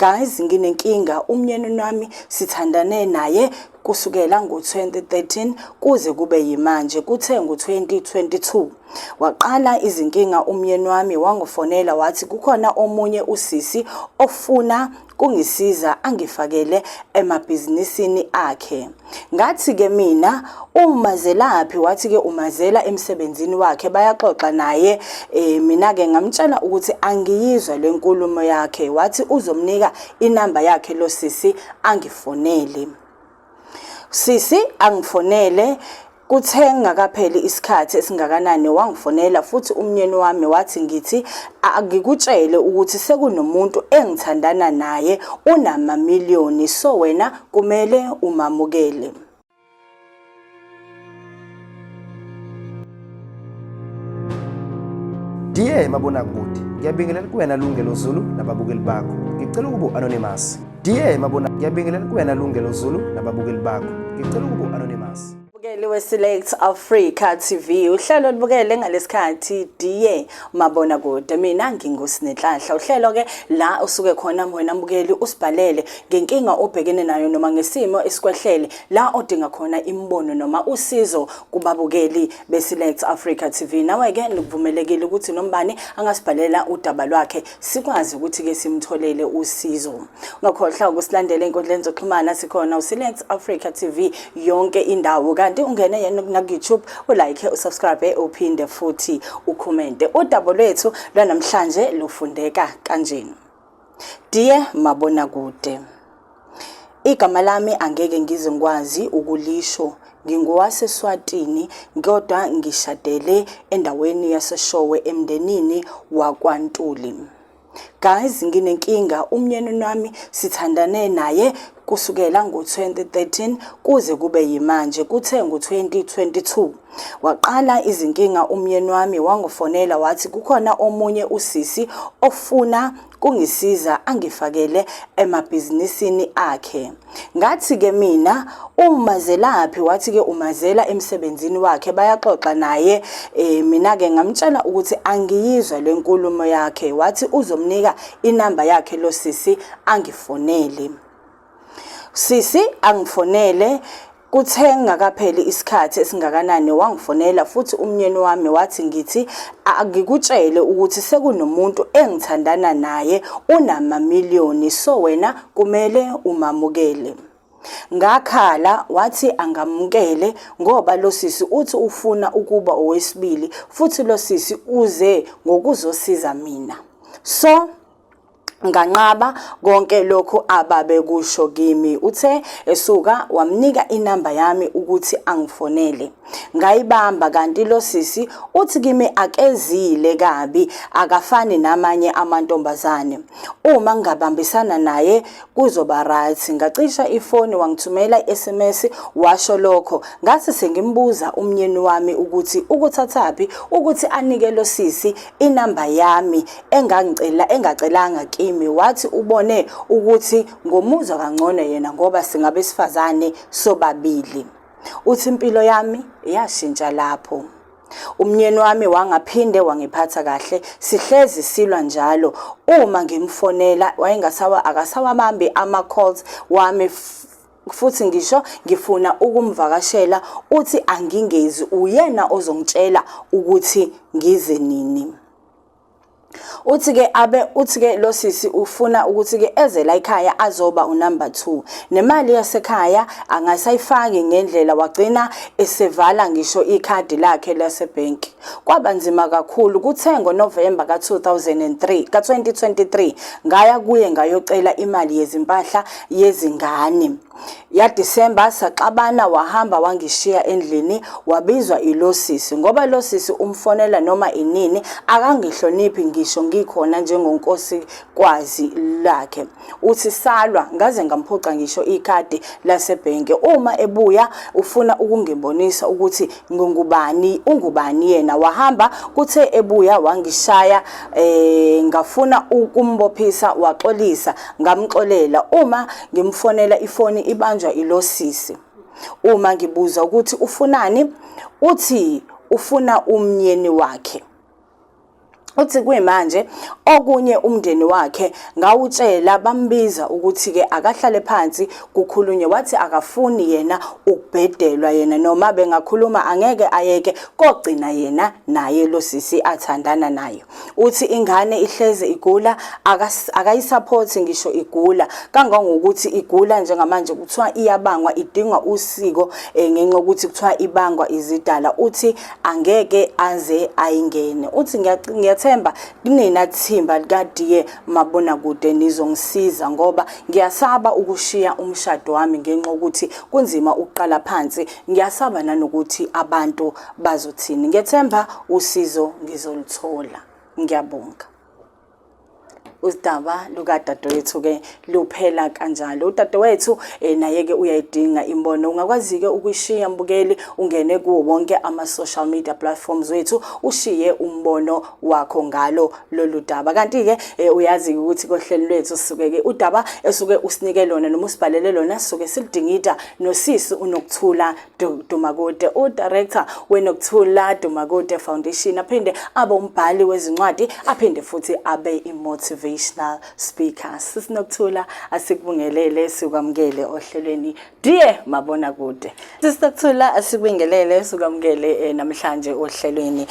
Guys, nginenkinga, umyeni wami sithandane naye kusukela ngo-2013 kuze kube yimanje kuthe ngo-2022. Waqala izinkinga umyeni wami wangifonela wathi kukhona omunye usisi ofuna kungisiza angifakele emabhizinisini akhe. Ngathi-ke mina umazelaphi, wathi-ke umazela emsebenzini wakhe bayaxoxa naye. Mina-ke ngamtshela ukuthi angiyizwa le nkulumo yakhe, wathi uzomnika inamba yakhe lo sisi angifonele. Sisi angifonele kuthe ngakapheli isikhathi esingakanani wangifonela futhi umyeni wami wathi ngithi ngikutshele ukuthi sekunomuntu engithandana naye unamamiliyoni, so wena kumele umamukele. Dear Mabonakude, ngiyabingelela kuwena Lungelo Zulu nababukeli bakho. Ngicela ukuba anonymous. Dear ngiyabingelela kuwena Lungelo Zulu nababukeli bakho. Ngicela ukuba anonymous. Ubukele we-Select Africa TV, uhlelo olubukele ngalesikhathi Dear Mabonakude. Mina nginguSinenhlanhla. Uhlelo-ke la usuke khona wena mbukeli usibhalele ngenkinga obhekene nayo noma ngesimo esikwehlele la odinga khona imbono noma usizo kubabukeli be-Select Africa TV. Nawe-ke nikuvumelekile ukuthi nombani angasibhalela udaba lwakhe sikwazi ukuthi-ke simtholele usizo. Ungakhohlwa ukusilandela enkundleni zokuxhumana sikhona uSelect Africa TV yonke indawo. Kanti ungene yena na YouTube, ulike, usubscribe, uphinde futhi ucommente. Udaba lwethu lwanamhlanje lufundeka kanjeni. Dear Mabonakude, igama lami angeke ngize ngikwazi ukulisho. NgingowaseSwatini kodwa ngishadele endaweni yaseShowe emndenini wakwaNtuli. Guys, nginenkinga, umyeni wami sithandane naye kusukela ngo-2013 kuze kube yimanje kuthe ngo-2022. Waqala izinkinga umyeni wami wangifonela wathi kukhona omunye usisi ofuna kungisiza angifakele emabhizinisini akhe. Ngathi-ke mina umazelaphi, wathi-ke umazela emsebenzini wakhe bayaxoxa naye. Mina-ke ngamtshela ukuthi angiyizwa le nkulumo yakhe, wathi uzomnika inamba yakhe lo sisi angifonele. Sisi angifonele kuthe ngakapheli isikhathi esingakanani wangifonela futhi umyeni wami wathi ngithi ngikutshele ukuthi sekunomuntu engithandana naye unamamiliyoni, so wena kumele umamukele. Ngakhala wathi angamukele ngoba lo sisi uthi ufuna ukuba owesibili futhi lo sisi uze ngokuzosiza mina. So nganqaba konke lokho ababe kusho kimi. Uthe esuka wamnika inamba yami ukuthi angifonele. Ngayibamba kanti lo sisi uthi kimi akezile kabi, akafani namanye amantombazane. Uma ngabambisana naye kuzoba right. Ngacisha ifoni wangithumela iSMS washo lokho. Ngase sengimbuza umyeni wami ukuthi ukuthathaphi ukuthi anike lo sisi inamba yami engacelanga kimi. Wathi ubone ukuthi ngomuzwa kangcono yena ngoba singabesifazane sobabili. Uthi impilo yami yashintsha lapho. Umyeni wami wangaphinde wangiphatha kahle, sihlezi silwa njalo. Uma ngimfonela akasawabambi ama-calls wami futhi ngisho ngifuna ukumvakashela uthi angingezi, uyena ozongitshela ukuthi ngize nini. Uthi-ke lo sisi ufuna ukuthi-ke eze la ekhaya azoba unumber 2. Nemali yasekhaya angasayifaki ngendlela, wagcina esevala ngisho ikhadi lakhe lasebhenki. Kwaba nzima kakhulu. Kuthe ngoNovember ka-2023 ngaya kuye ngayocela imali yezimpahla yezingane. Ya December saxabana, wahamba wangishiya endlini, wabizwa ilo sisi ngoba lo sisi umfonela noma inini akangihloniphi ngisho ngikhona njengonkosi kwazi lakhe. Uthi salwa ngaze ngamphuca ngisho ikhadi lasebhenki. Uma ebuya ufuna ukungibonisa ukuthi ungubani yena. Wahamba kuthe ebuya wangishaya, ngafuna ukumbophisa waxolisa, ngamxolela. Uma ngimfonela ifoni ibanjwa ilo sisi. Uma ngibuza ukuthi ufunani, uthi ufuna umyeni wakhe. uthi kuyimanje okunye umndeni wakhe ngawutshela bambiza ukuthi ke akahlale phansi kukhulunywe wathi akafuni yena ukubhedelwa yena noma bengakhuluma angeke ayeke kogcina yena naye lo sisi athandana naye. Uthi ingane ihleze igula akayisupport ngisho igula kangangokuthi igula njengamanje kuthiwa iyabangwa idinga usiko ngenxa ukuthi kuthiwa ibangwa izidala. Uthi angeke aze ayingene. Uthi ngiyathemba kunina thimba likadiye mabonakude nizongisiza ngoba ngiyasaba ukushiya umshado wami ngenxa ukuthi kunzima ukuqala phansi. Ngiyasaba nanokuthi abantu bazothini. Ngiyethemba usizo ngizoluthola. Ngiyabonga. Udaba lukadadewethu ke luphela kanjalo. Udadewethu naye ke uyayidinga imbono. Ungakwazi ke ukuyishiya mbukeli ungene kuwo wonke ama social media platforms wethu ushiye umbono wakho ngalo lolu daba. Kanti ke uyazi ukuthi kohlelo lwethu sisuke ke udaba esuke usinike lona noma usibhalele lona sisuke silidingida nosisi uNokuthula Dumakude, udirector weNokuthula Dumakude Foundation, aphinde abe umbhali wezincwadi, aphinde futhi abe motivational speaker. Sisinokuthula asikubingelele sikwamukele ohlelweni Diye Mabonakude. Sisinokuthula asikubingelele sikwamukele namhlanje ohlelweni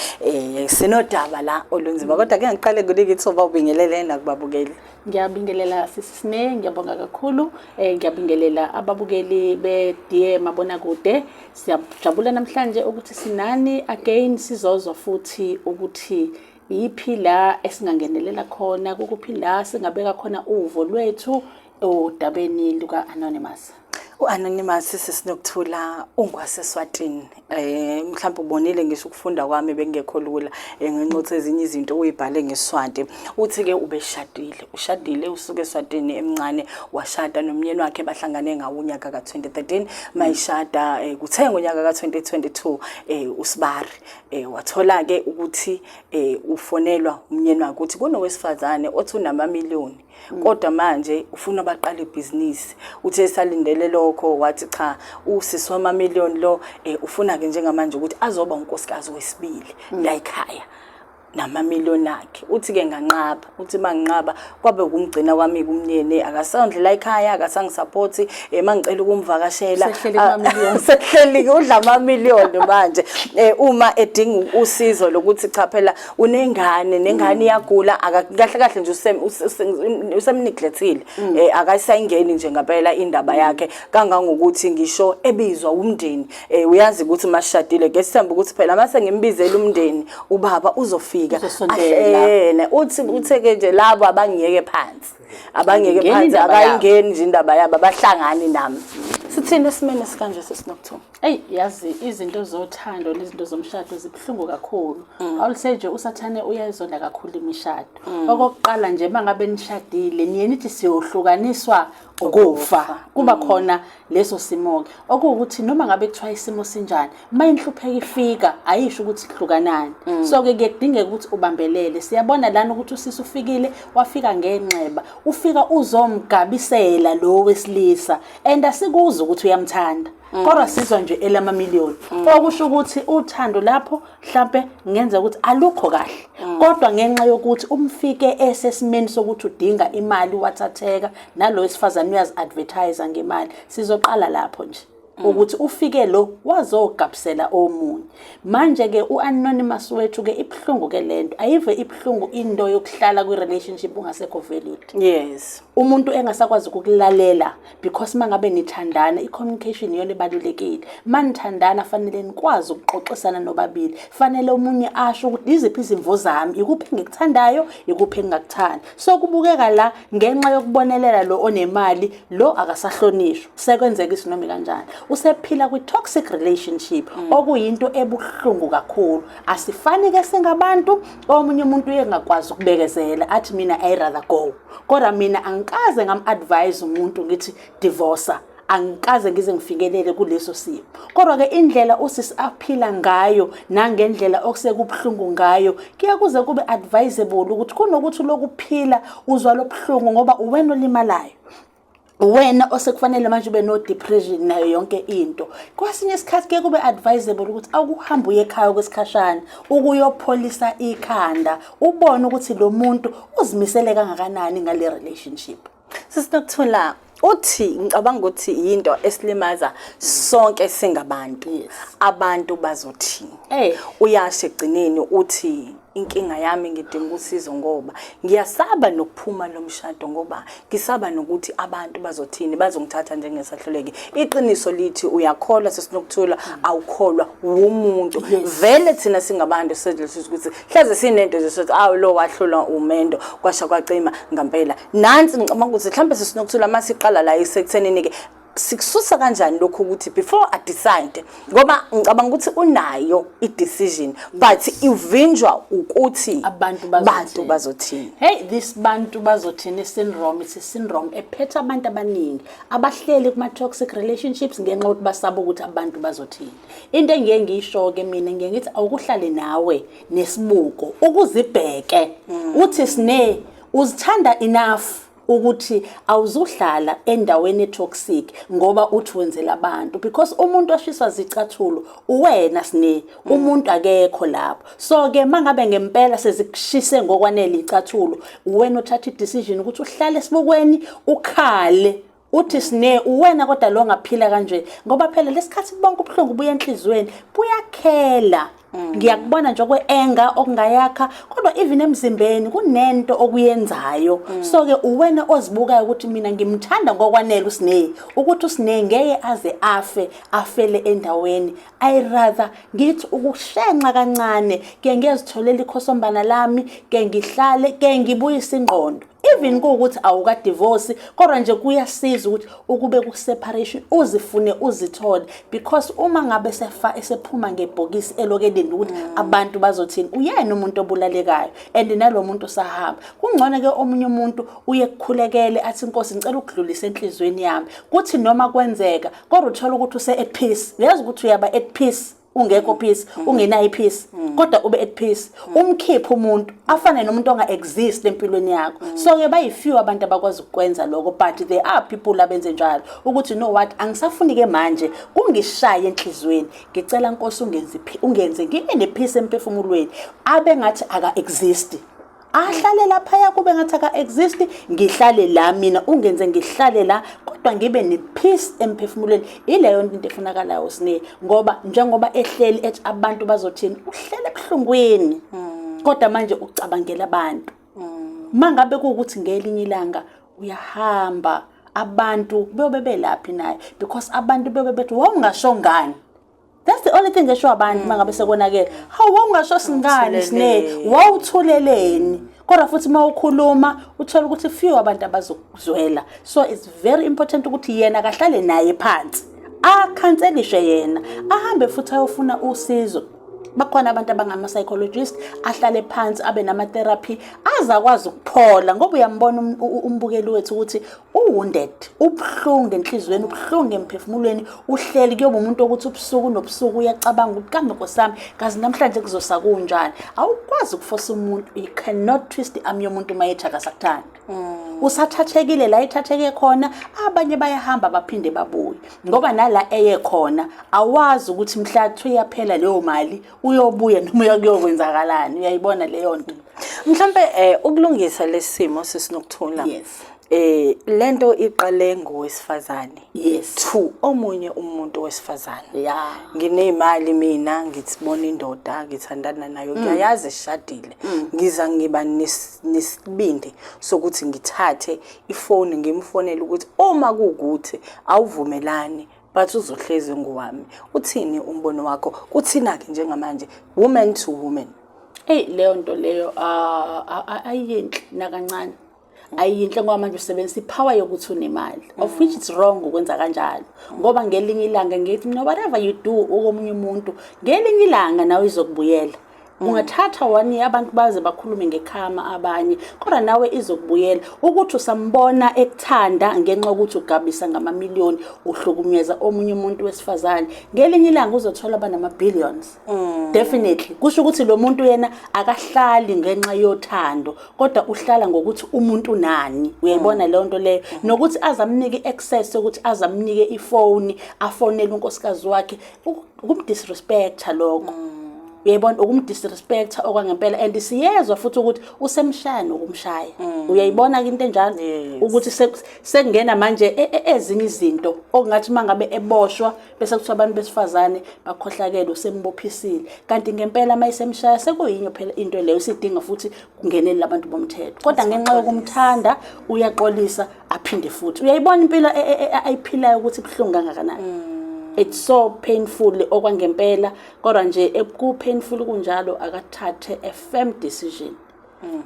sinodaba la olunzima kodwa ke ngiqale kulike ithuba ubingelele nakubabukeli. Ngiyabingelela sisine, ngiyabonga kakhulu. Ngiyabingelela ababukeli be-Diye Mabonakude. Siyajabula namhlanje ukuthi sinani again sizozwa futhi ukuthi yiphi la esingangenelela khona, kukuphi la singabeka khona uvo lwethu odabeni luka Anonymous. U-Anonymous sisinokuthula ungwaseswatini. Mhlawumbe ubonile ngisho ukufunda kwami bengekho lula ngenxa ezinye izinto uyibhale ngeSiswati. Uthi ke ubeshadile, ushadile usuke eSwatini emncane, washada nomyeni wakhe bahlangane ngawo unyaka ka2013, mayishada kuthe ngonyaka ka2022 uSibari wathola ke ukuthi ufonelwa umyeni wakhe ukuthi kunowesifazane othi unamamiliyoni kodwa manje ufuna baqale ibhizinisi. Uthe esalindele lokho wathi cha usisi wamamiliyoni lo ufuna ke njengamanje ukuthi azoba unkosikazi wesibili la ekhaya namamiliyoni akhe. Uthi ke nganqaba, uthi manginqaba kwabe ukumgcina kwami kumnyene akasondle la ekhaya akasangisupporti mangicela ukumvakashela sehleli udla amamiliyoni manje uma edinga usizo lokuthi cha phela unengane nengane iyagula kahle kahle nje usemneglectile akasayingeni nje ngempela indaba yakhe kangangokuthi ngisho ebizwa umndeni uyazi ukuthi mashadile ngesithemba ukuthi phela mase ngimbizela umndeni ubaba uzofika utheke nje labo abangiyeke phansi akayingeni nje indaba yabo abahlangani nami. Sithini esimene sikanje sesinokuthula? Yazi izinto zothando nezinto zomshado zibhlungu kakhulu. Awulise nje usathane uyayizonda kakhulu imishado. Okokuqala nje mangabe nishadile niye nithi siyohlukaniswa ukufa. Kuba khona leso simoke. Okuwukuthi noma ngabe kuthiwa isimo sinjani, mayinhlupheka ifika ayisho ukuthi hlukanani. So ke kudingeka ukuthi ubambelele. Siyabona lana ukuthi usisi ufikile wafika ngenxeba. Ufika uzomgabisela lo wesilisa and asikuza ukuthi uyamthanda. Kodwa sizwa nje elamamiliyoni. Okusho ukuthi uthando lapho mhlambe ngenza ukuthi alukho kahle. Kodwa ngenxa yokuthi umfike esesimeni sokuthi udinga imali wathatheka nalo wesifazane uyazi advertise ngemali. Sizoqala lapho nje. Ukuthi ufike lo wazogabisela omunye. Manje ke uAnonymous wethu ke ibhlungu ke lento ayive ibhlungu into yokuhlala kwi relationship ungasekho valued. Yes. Umuntu engasakwazi ukulalela because mangabe nithandana icommunication iyona ebalulekile. Manithandana fanele nikwazi ukuxoxisana nobabili. Fanele umunye asho ukuthi iziphi izimvo zami, ikuphi engikuthandayo, ikuphi engingakuthandi. So kubukeka la ngenxa yokubonelela lo onemali lo akasahlonishwa. Sekwenzeka isinoma kanjani. Usephila kwi toxic relationship okuyinto ebuhlungu kakhulu. Asifani ke singabantu omunye umuntu uyengakwazi ukubekezela athi mina I rather go. Kodwa mina angikaze ngam-advise umuntu ngithi divorce. Angikaze ngize ngifikelele kuleso simo. Kodwa ke indlela usisi aphila ngayo nangendlela okusekubhlungu ngayo kuyakuze kube advisable ukuthi kunokuthi lokuphila uzwa lobuhlungu ngoba uwena olimalayo. wena osekufanele manje ube no depression nayo yonke into. Kwasinye isikhathi ke kube advisable ukuthi awuhambe uye ekhaya kwesikhashana ukuyopholisa ikhanda ubone ukuthi lo muntu uzimisele kangakanani ngale relationship. Sisinokuthola uthi ngicabanga ukuthi into esilimaza sonke singabantu. Abantu bazothini. Uyasho egcineni uthi inkinga yami ngidinga usizo ngoba ngiyasaba nokuphuma lomshado ngoba ngisaba nokuthi abantu bazothini bazongithatha njengesahluleki. Iqiniso lithi uyakholwa Sisinokuthola awukholwa umuntu. Vele thina singabantu sedlisiza ukuthi hlaze sinento zesithi lo wahlulwa umendo kwasha kwacima ngempela. Nansi ngicabanga ukuthi mhlambe Sisinokuthola masiqala la isekuthenini ke sikususa kanjani lokho ukuthi before I decide ngoba ngicabanga ukuthi unayo i-decision but ivinjwa ukuthi abantu bazothini. Hey, this bantu bazothini syndrome is a syndrome ephethe abantu abaningi abahleli kuma toxic relationships ngenxa yokuthi basaba ukuthi abantu bazothini. Into engiye ngisho ke mina ngiye ngithi awukuhlale nawe nesibuko ukuzibheke uthi sine uzithanda enough ukuthi awuzuhlala endaweni toxic ngoba uthi wenzela abantu because umuntu oshiswa zicathulo uwena sine umuntu akekho lapho. So ke mangabe ngempela sezikushise ngokwanele icathulo uwena uthatha i-decision ukuthi uhlale esibukweni ukhale uthi sine uwena kodwa lo ngaphila kanje ngoba phela lesikhathi bonke ubuhlungu buya enhlizweni buyakhela. Ngiyakubona nje okwe-anger okungayakha kodwa even emzimbeni kunento okuyenzayo. So ke uwena ozibukayo ukuthi mina ngimthanda ngokwanele usine ukuthi usine ngeke aze afele endaweni. I rather ngithi ukushenxa kancane ke ngezitholela ikhosombana lami ke ngihlale ke ngibuyisa ingqondo. Even ukuthi awuka divorce kodwa nje kuyasiza ukuthi ukube ku separation uzifune uzithole because uma ngabe esephuma ngebhokisi elokedeni ukuthi abantu bazothini uyena umuntu obulalekayo and nalomuntu sahamba kungcono ke omunye umuntu uye kukhulekele athi inkosi ngicela ukudlulisa enhlizweni yami kuthi noma kwenzeka kodwa uthola ukuthi use at peace. Uyazi ukuthi uyaba at peace ungekho peace ungenayo peace kodwa ube at peace umkhipha umuntu afane nomuntu onga exist empilweni yakho. So ke bayifew abantu abakwazi ukwenza lokho but there are people abenze njalo ukuthi no what angisafuni ke manje kungishaye enhlizweni ngicela inkosi ungenze ngibe ne peace emphefumulweni abe ngathi aka exist ahlale lapha yakube ngathi aka exist ngihlale la mina ungenze ngihlale la kodwa ngibe ne peace emphefumulweni. Ileyo into efunakalayo sine ngoba njengoba ehleli ethi abantu bazothini uhlele ebuhlungweni kodwa manje ucabangela abantu. Mangabe ukuthi ngelinye ilanga uyahamba abantu bebe laphi naye because abantu bebe bethi wawungasho ngani. That's the only thing esho abantu mangabe sekonakela. Hawu wawungasho singani sine wawuthuleleni kodwa futhi mawukhuluma uthola ukuthi few abantu abazokuzwela. So it's very important ukuthi yena kahlale naye phansi akhanselishe yena ahambe futhi ayofuna usizo. Bakhona abantu abangama psychologist ahlale phansi abe nama therapy azakwazi ukuphola ngoba uyambona umbukeli wethu ukuthi uwounded ubhlungu enhlizweni ubhlungu emphefumulweni uhleli kuyoba umuntu ukuthi ubusuku nobusuku uyacabanga ukuthi kambe nkosami kazi namhlanje kuzosa kunjani. Awukwazi ukuforce umuntu. You cannot twist the arm yomuntu mayetha kasakuthanda. Usathathekile la ithatheke khona abanye bayahamba baphinde babuye ngoba nala eye khona awazi ukuthi mhlathu yaphela leyo mali uyobuya noma uyakwenzakalani. Uyayibona leyo nto mhlambe ukulungisa lesimo Sisinokuthola. Lento iqale ngowesifazane. To omunye umuntu wesifazane. Nginemali mina ngitsibona indoda ngithandana nayo ngiyayazi eshadile ngiza ngiba nesibindi sokuthi ngithathe ifoni ngimfonela ukuthi uma kukuthi awuvumelani but uzohleze ngowami. Uthini umbono wakho? Uthina ke njengamanje woman to woman? Leyo nto leyo ayinhle nakancane. Ayinhle ngoba manje usebenzisa ipower yokuthi unemali of which it's wrong ukwenza kanjalo ngoba ngelinye ilanga ngithi no whatever you do okomunye umuntu ngelinye ilanga nawe izokubuyela. ungathatha 1 year abantu baze bakhulume ngekhama abanye kodwa nawe izokubuyela ukuthi usambona ekuthanda ngenxa ukuthi ugabisa ngama-million uhlukumeza omunye umuntu wesifazane ngelinye ilanga uzothola banama billions definitely kusho ukuthi lo muntu yena akahlali ngenxa yothando kodwa uhlala ngokuthi umuntu nani uyayibona leyo nto leyo nokuthi azamnike access ukuthi azamnike ifoni afonele unkosikazi wakhe ukumdisrespect lokho uyayibona ukumdisrespect okwangempela and siyezwa futhi ukuthi usemshaya nokumshaya uyayibona into enjalo ukuthi sekungena manje ezinye izinto okungathi mangabe eboshwa bese kuthi abantu besifazane bakhohlakele usembophisile kanti ngempela mayisemshaya sekuyinyo phela into leyo sidinga futhi kungenele abantu bomthetho kodwa ngenxa yokumthanda uyaxolisa aphinde futhi uyayibona impilo ayiphilayo ukuthi ibhlungu kangakanani it's so painful okwangempela kodwa nje ku painful kunjalo akathathe a firm decision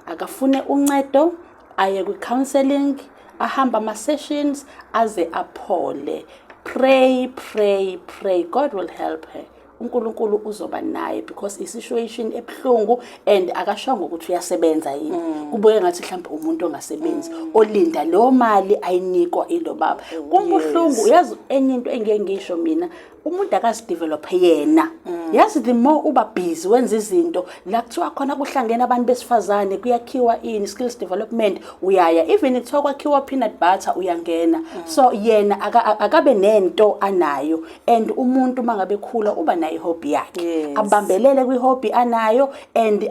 akafune uncedo aye ku counseling ahamba ama sessions aze aphole pray God will help her uNkulunkulu uzoba naye because isituation ebhlungu and akashongo ukuthi uyasebenza yini kubuye ngathi mhlawumbe umuntu ongasebenzi olinda leyo mali ayinikwa ilo baba kumbuhlungu uyazi enye into engeke ngisho mina umuntu akazidevelop yena yazi the more uba busy wenza izinto la kuthiwa khona kuhlangene abantu besifazane kuyakhiwa in skills development uyaya even ithiwa kwakhiwa peanut butter uyangena so yena akabe nento anayo and umuntu mangabe khula uba nayo hobby yakhe abambelele kwi hobby anayo and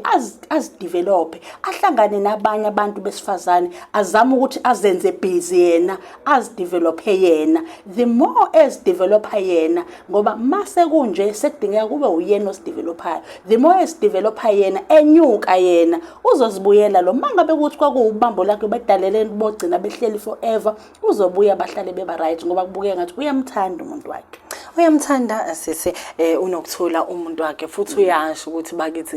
as-develop ahlangane nabanye abantu besifazane azama ukuthi azenze busy yena as-develop yena the more as-develop yena ngoba mase kunje sekudingeka kube uyena osidevelopayo the more esidevelopa yena enyuka yena uzozibuyela lo mangabe ukuthi kwakuubambo lakhe bedaleleni bogcina behleli forever uzobuya bahlale beba right ngoba kubukeka ngathi uyamthanda umuntu wakhe uyamthanda asise unokuthola umuntu wakhe futhi uyasho ukuthi bakithi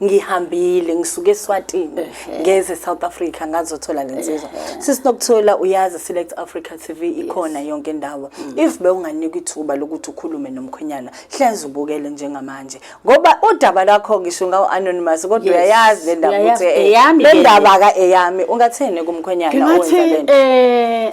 ngihambile ngisuke eSwatini ngeze South Africa ngazothola lensizwa sisinokuthola uyazi Select Africa TV ikhona yonke indawo if bewunganika ithuba lokuthi ukhulume nomkhonyana hleze ubukele njengamanje ngoba udaba lakho ngisho ngawo anonymous kodwa uyayazi le ndaba ukuthi le ndaba ka eyami ungathene kumkhonyana owenza lento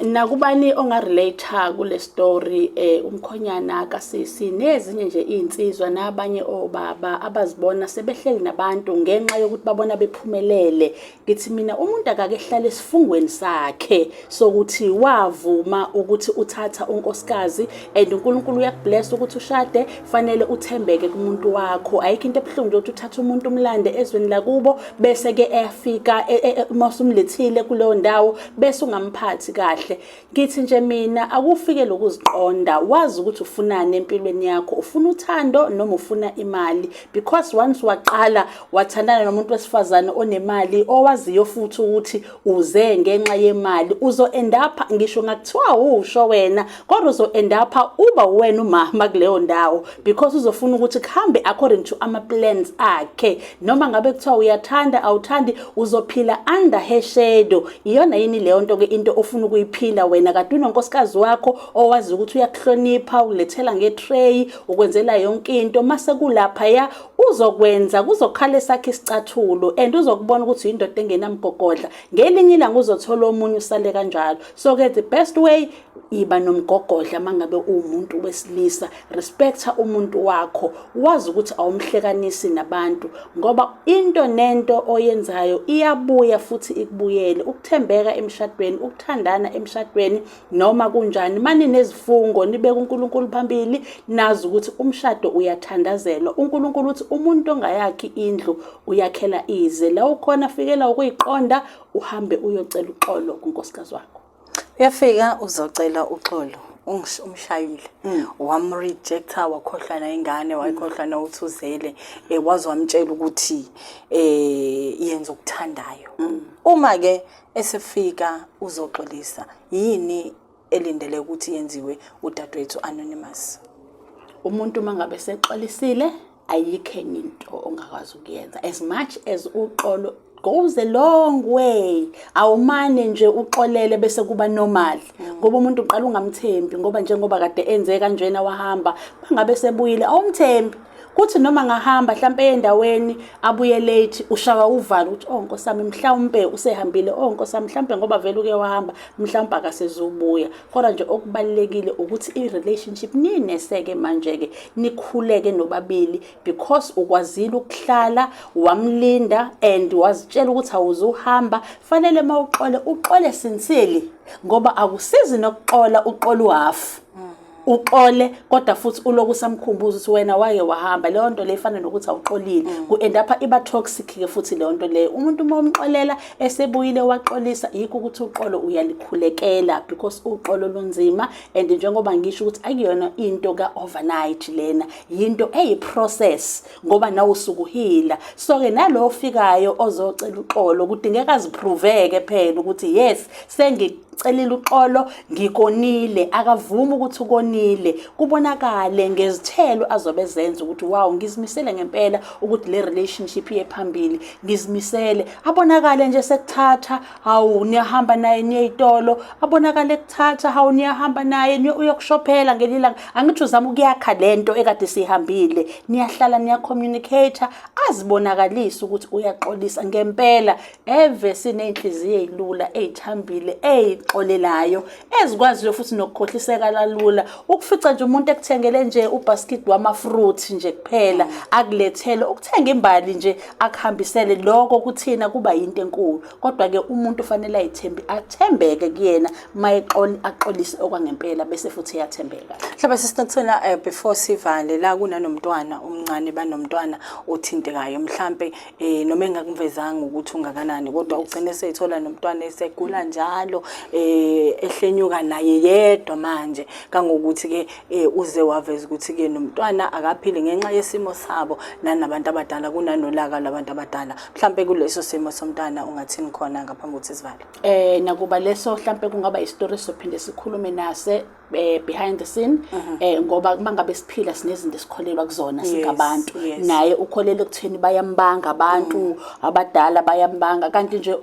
nakubani ongarelate kule story umkhonyana kasisi nezinye nje insizwa nabanye obaba abazibona sebehleli nabantu ngenxa yokuthi babona bephumelele ngithi mina umuntu akake hlala esifungweni sakhe sokuthi wavuma ukuthi uthatha unkosikazi and uNkulunkulu uyakubless ukuthi ushade fanele uthembeke kumuntu wakho ayikho into ebhlungu ukuthi uthatha umuntu umlande ezweni lakubo bese ke efika masumlethile kuleyo ndawo bese ungamphathi kahle ngithi nje mina akufike lokuziqonda wazi ukuthi ufunani empilweni yakho ufuna uthando noma ufuna imali because once waqala wathandana nomuntu wesifazane onemali owaziyo futhi ukuthi uze ngenxa yemali uzo end up ngisho ngakuthiwa usho wena kodwa uzo end up uba wena umama kuleyo ndawo because uzofuna ukuthi kuhambe according to ama plans akhe noma ngabe kuthiwa uyathanda awuthandi uzophila under her shadow iyona yini leyo nto ke into ofuna ukuyiphila wena kade unonkosikazi wakho owazi ukuthi uyakuhlonipha ulethela ngetray ukwenzela yonke into mase kulapha ya uzokwenza kuzokhala sakhe isicathulo and uzokubona ukuthi indoda engenamgogodla ngelinye ilanga uzothola omunye usale kanjalo so ke the best way iba nomgogodla mangabe umuntu wesilisa respecta umuntu wakho wazi ukuthi awumhlekanisi nabantu ngoba into nento oyenzayo iyabuya futhi ikubuyele ukuthembeka emshadweni ukuthandana emshadweni noma kunjani mani nezifungo nibe kuNkulunkulu phambili nazi ukuthi umshado uyathandazelwa uNkulunkulu uthi umuntu ongayakhi indlu uyakhela ize la ukhona fikela ukuyiqonda uhambe uyocela uxolo kunkosikazi wakho uyafika uzocela uxolo umshayile wamrejecta wakhohlana ingane wayikhohlana uthuzele wazi wamtshela ukuthi yenza ukuthandayo uma ke esefika uzoxolisa yini elindele ukuthi yenziwe udadewethu Anonymous umuntu mangabe sexolisile ayikho enye into ongakwazi ukuyenza as much as uxolo goes a long way awumane nje uxolele bese kuba normal ngoba umuntu uqala ungamthembi ngoba njengoba kade enze kanjena wahamba bangabe sebuyile awumthembi kuthi noma ngahamba mhlambe endaweni abuye late ushawa uvalo uthi oh nkosami mhlawumbe usehambile oh nkosami mhlawumbe ngoba vele uke wahamba mhlawumbe akasezubuya kodwa nje okubalekile ukuthi i relationship nineseke manje ke nikhuleke nobabili because ukwazile ukuhlala wamlinda and wazitshela ukuthi awuzuhamba fanele uqole sincerely ngoba akusizi nokuxola uqola uhalf uqole kodwa futhi uloku samkhumbuza ukuthi wena wake wahamba leyo nto lefana nokuthi awuxolile ku-end up iba toxic ke futhi leyo nto leyo umuntu uma umxolela esebuyile waxolisa yikho ukuthi uqolo uyalikhulekela because uqolo lunzima and njengoba ngisho ukuthi akuyona into ka overnight lena yinto eyiprocess ngoba nawe usukuhila so ke nalo ofikayo ozocela uqolo kudingeka aziprove-ke phela ukuthi yes celile uqolo ngikonile akavuma ukuthi ukonile kubonakale ngezithelo azobezenza ukuthi wow ngizimisele ngempela ukuthi le relationship iye phambili ngizimisele abonakale nje sekuthatha hawu niyahamba naye niyitolo abonakale ekuthatha hawu niyahamba naye uyokushophela ngelilanga angithi uzama ukuyakha lento ekade sihambile niyahlala niyacommunicate azibonakalisa ukuthi uyaxolisa ngempela eve sinenhliziyo ezilula ezithambile xolelayo ezikwaziyo futhi nokukhohliseka kalula ukufica nje umuntu ekuthengele nje ubasket wamafruit nje kuphela akulethele ukuthenga imbali nje akuhambisele lokho kuthina kuba into enkulu kodwa ke umuntu fanele athembeke kuyena aqolise okwangempela bese futhi yathembeka mhlawumbe sisinothona before sivale la kunanomntwana omncane banomntwana othintekayo mhlawumbe noma engakuvezanga ukuthi ungakanani kodwa ugcine seyithola nomntwana esegula njalo ehlenyuka naye yedwa manje kangokuthi ke uze waveza ukuthi ke nomntwana akaphili ngenxa yesimo sabo nanabantu abadala kunanolaka labantu abadala mhlambe kuleso simo somntwana ungathini khona ngaphambi kokuthi sivale nakuba leso mhlambe kungaba istory sophinde sikhulume nase behind the scene ngoba mangabe siphila sinezinto esikholelwa kuzona singabantu naye ukholele ukutheni bayambanga abantu abadala bayambanga kanti nje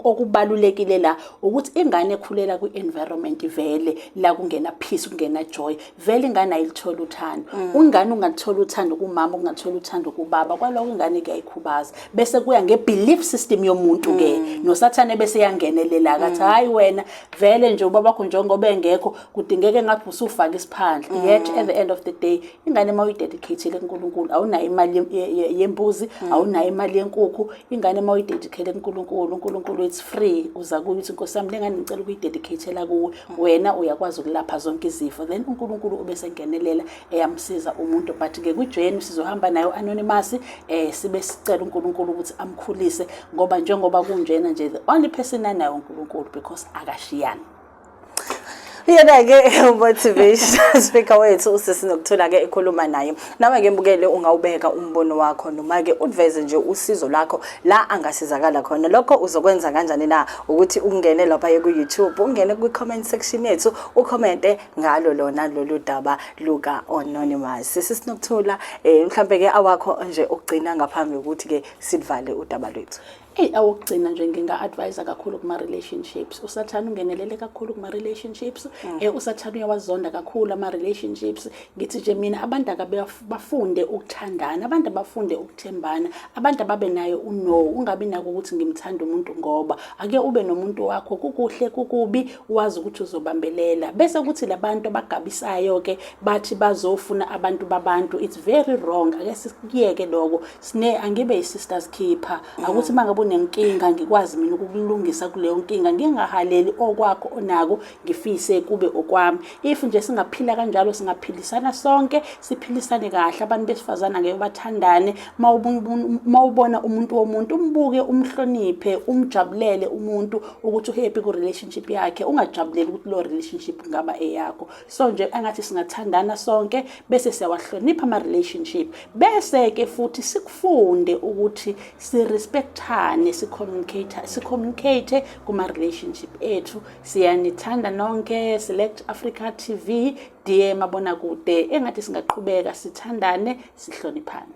okubalulekile la ukuthi ingane ekhulela kwi-environment vele la kungena peace kungena joy vele ingane ayilithola uthando ungane ungathola uthando kumama ungathola uthando kubaba kwaloko ingane kuyayikhubaza bese kuya ngebelief system yomuntu ke nosathane bese yangenelela kathi hayi wena vele nje ubaba wakho njengoba engekho kudingeke ngathi usufaka isiphandla yet at the end of the day ingane mawuyidedicate kuNkulunkulu awunayo imali yembuzi awunayo imali yenkukhu ingane mawuyidedicate kuNkulunkulu uNkulunkulu it's free uza kuyithi nkosami lengane ngicela ukuyidedicate la kuwe wena uyakwazi ukulapha zonke izifo then uNkulunkulu ubese ngenelela eyamsiza umuntu but ke kujourney sizohamba nayo anonymous sibe sicela uNkulunkulu ukuthi amkhulise ngoba njengoba kunjena nje the only person anayo uNkulunkulu because akashiyani yena ke motivation speaker wethu usesinokuthola ke ekhuluma naye nawe ke mbukele ungawubeka umbono wakho noma ke udveze nje usizo lakho la angasizakala khona lokho uzokwenza kanjani na ukuthi ungene lapha ku YouTube ungene ku comment section yethu ucommente ngalo lona lolu daba luka anonymous sisinokuthola mhlambe ke awakho nje ukugcina ngaphambi ukuthi ke sidvale udaba lwethu awugcina nje nginga-advise kakhulu kuma-relationships usathana ungenelele kakhulu kuma-relationships usathana uyawazonda kakhulu ama-relationships ngithi nje mina abantu bafunde ukuthandana abantu bafunde ukuthembana abantu ababe nayo ungabi nako ukuthi ngimthanda umuntu ngoba ake ube nomuntu wakho kukuhle kukubi wazi ukuthi uzobambelela bese kuthi labantu abagabisayo ke bathi bazofuna abantu babantu it's very wrong ake sikuyeke lokho angibe yi-sisters keeper akuthi mangabe unenkinga ngikwazi mina ukulungisa kuleyo nkinga ngingahaleli okwakho onako ngifise kube okwami if nje singaphila kanjalo singaphilisana sonke siphilisane kahle abantu besifazana ngeke bathandane mawubona umuntu womuntu umbuke umhloniphe umjabulele umuntu ukuthi uhappy ku relationship yakhe ungajabuleli ukuthi lo relationship ngaba eyakho so nje angathi singathandana sonke bese siyawahlonipha ama relationship bese ke futhi sikufunde ukuthi si respectane si-communicate kuma-relationship ethu siyanithanda nonke Select Africa TV DM Mabonakude engathi singaqhubeka sithandane sihloniphane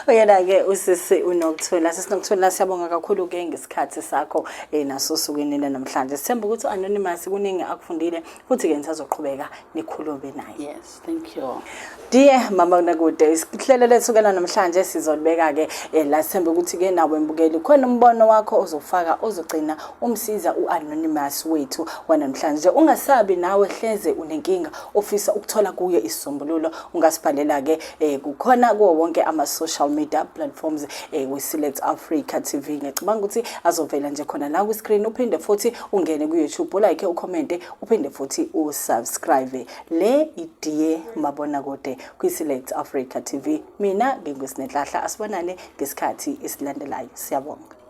Uyena-ke usisi uNokuthola. Sisinokuthola siyabonga kakhulu-ke ngesikhathi sakho naso osukwini namhlanje. Sithemba ukuthi u-Anonymous kuningi akufundile futhi-ke nisazoqhubeka nikhulume naye. Yes, thank you. Dear Mabonakude, isihlelo lethu namhlanje sizolibeka-ke la sithemba ukuthi-ke nawe mbukeli khona umbono wakho ozofaka ozogcina umsiza u-Anonymous wethu wanamhlanje. Ungasabi nawe hleze unenkinga ofisa ukuthola kuyo isisombululo, ungasibhalela-ke kukhona kuwo wonke ama-social media platforms we-Select Africa TV. Ngicabanga ukuthi azovela nje khona la ku-screen, uphinde futhi ungene ku-YouTube, like, ucommente, uphinde futhi usubscribe. Le iDear Mabonakude kwi-Select Africa TV. Mina nginguSinenhlahla, asibonane ngesikhathi esilandelayo. Siyabonga.